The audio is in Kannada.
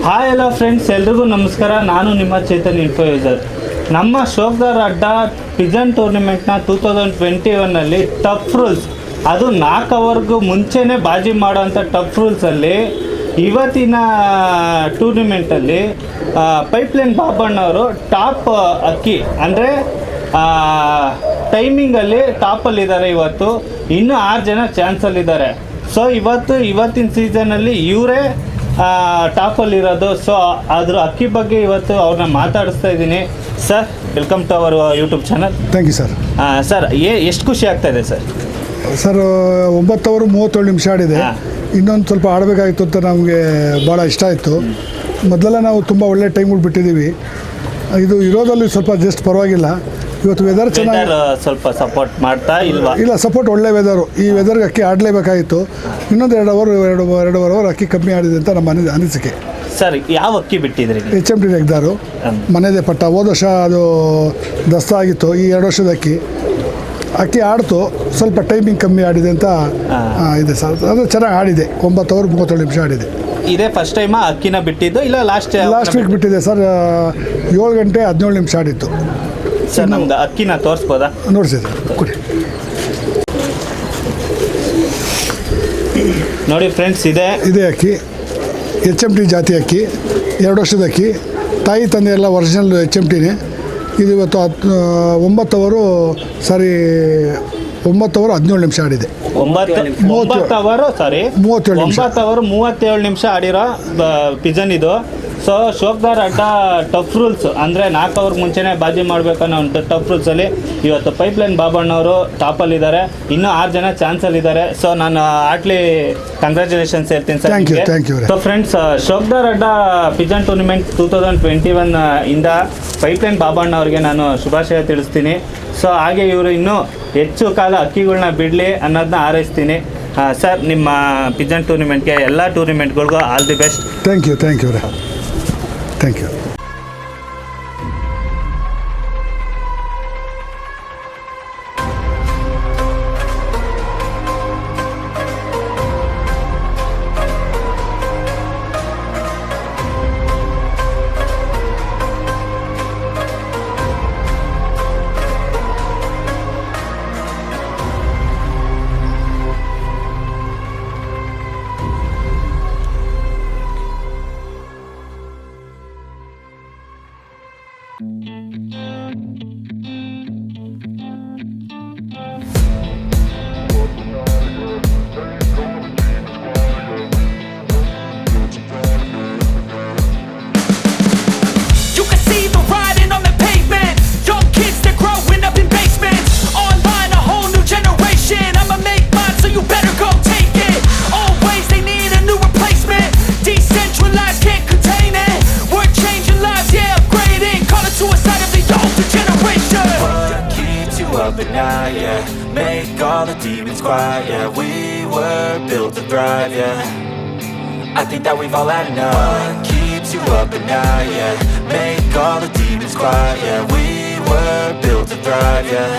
ಹಾಯ್ ಎಲ್ಲ ಫ್ರೆಂಡ್ಸ್, ಎಲ್ರಿಗೂ ನಮಸ್ಕಾರ. ನಾನು ನಿಮ್ಮ ಚೇತನ್ ಇನ್ಫೋಯೂಸರ್. ನಮ್ಮ ಶೋಕ್ದಾರ್ ಅಡ್ಡ ಪಿಜನ್ ಟೂರ್ನಿಮೆಂಟ್ನ 2021ನಲ್ಲಿ ಟಫ್ ರೂಲ್ಸ್, ಅದು 4 ಅವರ್ಗೂ ಮುಂಚೆನೇ ಬಾಜಿ ಮಾಡೋವಂಥ ಟಫ್ ರೂಲ್ಸಲ್ಲಿ ಇವತ್ತಿನ ಟೂರ್ನಿಮೆಂಟಲ್ಲಿ ಪೈಪ್ಲೈನ್ ಬಾಬಣ್ಣವರು ಟಾಪ್ ಅಕ್ಕಿ ಅಂದರೆ ಟೈಮಿಂಗಲ್ಲಿ ಟಾಪಲ್ಲಿದ್ದಾರೆ. ಇವತ್ತು ಇನ್ನೂ 6 ಜನ ಚಾನ್ಸಲ್ಲಿದ್ದಾರೆ. ಸೊ ಇವತ್ತಿನ ಸೀಸನಲ್ಲಿ ಇವರೇ ಟಾಪಲ್ಲಿರೋದು. ಸೊ ಅದ್ರ ಅಕ್ಕಿ ಬಗ್ಗೆ ಇವತ್ತು ಅವ್ರನ್ನ ಮಾತಾಡಿಸ್ತಾ ಇದ್ದೀನಿ. Sir, welcome to our YouTube channel. Thank you sir. Sir, ಎಷ್ಟು ಖುಷಿ ಆಗ್ತಾ ಇದೆ ಸರ್? ಸರ್, 9 ಅವರ್ 37 ನಿಮಿಷ ಆಡಿದೆ. ಇನ್ನೊಂದು ಸ್ವಲ್ಪ ಆಡಬೇಕಾಗಿತ್ತು ಅಂತ ನಮಗೆ ಭಾಳ ಇಷ್ಟ ಆಯಿತು. ಮೊದಲೆಲ್ಲ ನಾವು ತುಂಬ ಒಳ್ಳೆ ಟೈಮ್ಗಳು ಬಿಟ್ಟಿದ್ದೀವಿ. ಇದು ಇರೋದಲ್ಲಿ ಸ್ವಲ್ಪ ಜಸ್ಟ್ ಪರವಾಗಿಲ್ಲ. ಇವತ್ತು ವೆದರ್ ಚೆನ್ನಾಗಿ ಸ್ವಲ್ಪ ಸಪೋರ್ಟ್ ಮಾಡ್ತಾ ಇಲ್ವಾ? ಇಲ್ಲ, ಸಪೋರ್ಟ್ ಒಳ್ಳೆ ವೆದರು. ಈ ವೆದರ್ಗೆ ಅಕ್ಕಿ ಆಡಲೇಬೇಕಾಗಿತ್ತು. ಇನ್ನೊಂದು 2 ಅವರ್ ಅಕ್ಕಿ ಕಮ್ಮಿ ಆಡಿದೆ ಅಂತ ನಮ್ಮ ಅನಿಸಿಕೆ. ಸರ್, ಯಾವ ಅಕ್ಕಿ ಬಿಟ್ಟಿದ್ರಿ? HMT ನೆಗ್ದಾರು ಮನೆಯದೇ ಪಟ್ಟ. ಹೋದ ವರ್ಷ ಅದು ದಸ್ತ ಆಗಿತ್ತು. ಈ 2 ವರ್ಷದ ಅಕ್ಕಿ ಆಡ್ತು. ಸ್ವಲ್ಪ ಟೈಮಿಂಗ್ ಕಮ್ಮಿ ಆಡಿದೆ ಅಂತ ಇದೆ ಸರ್. ಅದು ಚೆನ್ನಾಗಿ ಆಡಿದೆ. 9 ಅವರ್ 37 ನಿಮಿಷ ಆಡಿದೆ. ಇದೇ ಫಸ್ಟ್ ಟೈಮ್ ಅಕ್ಕಿನ ಬಿಟ್ಟಿದ್ದು ಇಲ್ಲ ಲಾಸ್ಟ್ ವೀಕ್ ಬಿಟ್ಟಿದೆ ಸರ್. 7 ಗಂಟೆ 17 ನಿಮಿಷ ಆಡಿತ್ತು ಸರ್. ನಮ್ದು ಅಕ್ಕಿನ ತೋರಿಸ್ಬೋದಾ? ನೋಡಿಸಿ ಸರ್, ಕೊಡಿ. ನೋಡಿ ಫ್ರೆಂಡ್ಸ್, ಇದೇ ಅಕ್ಕಿ HMT ಜಾತಿ ಅಕ್ಕಿ. 2 ವರ್ಷದ ಅಕ್ಕಿ. ತಾಯಿ ತಂದೆ ಎಲ್ಲ ಒರಿಜಿನಲ್ HMTನೇ. ಇದು ಇವತ್ತು 9 ಅವರು 17 ನಿಮಿಷ ಆಡಿದೆ. 9 ಅವರ್ 37 ನಿಮಿಷ ಆಡಿರೋ ಪಿಜನ್ ಇದು. ಸೊ ಶೋಕ್ದಾರ್ ಅಡ್ಡ ಟಫ್ ರೂಲ್ಸ್ ಅಂದರೆ 4 ಅವರ್ ಮುಂಚೆನೇ ಬಾಜಿ ಮಾಡಬೇಕನ್ನೋ ಒಂದು ಟಫ್ ರೂಲ್ಸಲ್ಲಿ ಇವತ್ತು ಪೈಪ್ಲೈನ್ ಬಾಬಣ್ಣವರು ಟಾಪಲ್ಲಿದ್ದಾರೆ. ಇನ್ನೂ 6 ಜನ ಚಾನ್ಸಲ್ಲಿದ್ದಾರೆ. ಸೊ ನಾನು ಆಟ್ಲಿ ಕಂಗ್ರ್ಯಾಚುಲೇಷನ್ಸ್ ಹೇಳ್ತೀನಿ sir. Thank you. So friends, Shokdar ಅಡ್ಡ ಪಿಜನ್ ಟೂರ್ನಿಮೆಂಟ್ 2021 ಇಂದ ಪೈಪ್ಲೈನ್ ಬಾಬಣ್ಣವ್ರಿಗೆ ನಾನು ಶುಭಾಶಯ ತಿಳಿಸ್ತೀನಿ. ಸೊ ಹಾಗೆ ಇವರು ಇನ್ನೂ ಹೆಚ್ಚು ಕಾಲ ಅಕ್ಕಿಗಳನ್ನ ಬಿಡಲಿ ಅನ್ನೋದನ್ನ ಹಾರೈಸ್ತೀನಿ. ಸರ್, ನಿಮ್ಮ ಪಿಜನ್ ಟೂರ್ನಿಮೆಂಟ್ಗೆ ಎಲ್ಲ ಟೂರ್ನಿಮೆಂಟ್ಗಳಿಗೂ all the best. Thank you. Thank you. But now, yeah, make all the demons quiet, yeah. We were built to thrive, yeah. I think that we've all had enough. What keeps you up at night, yeah. Make all the demons quiet, yeah. We were built to thrive, yeah.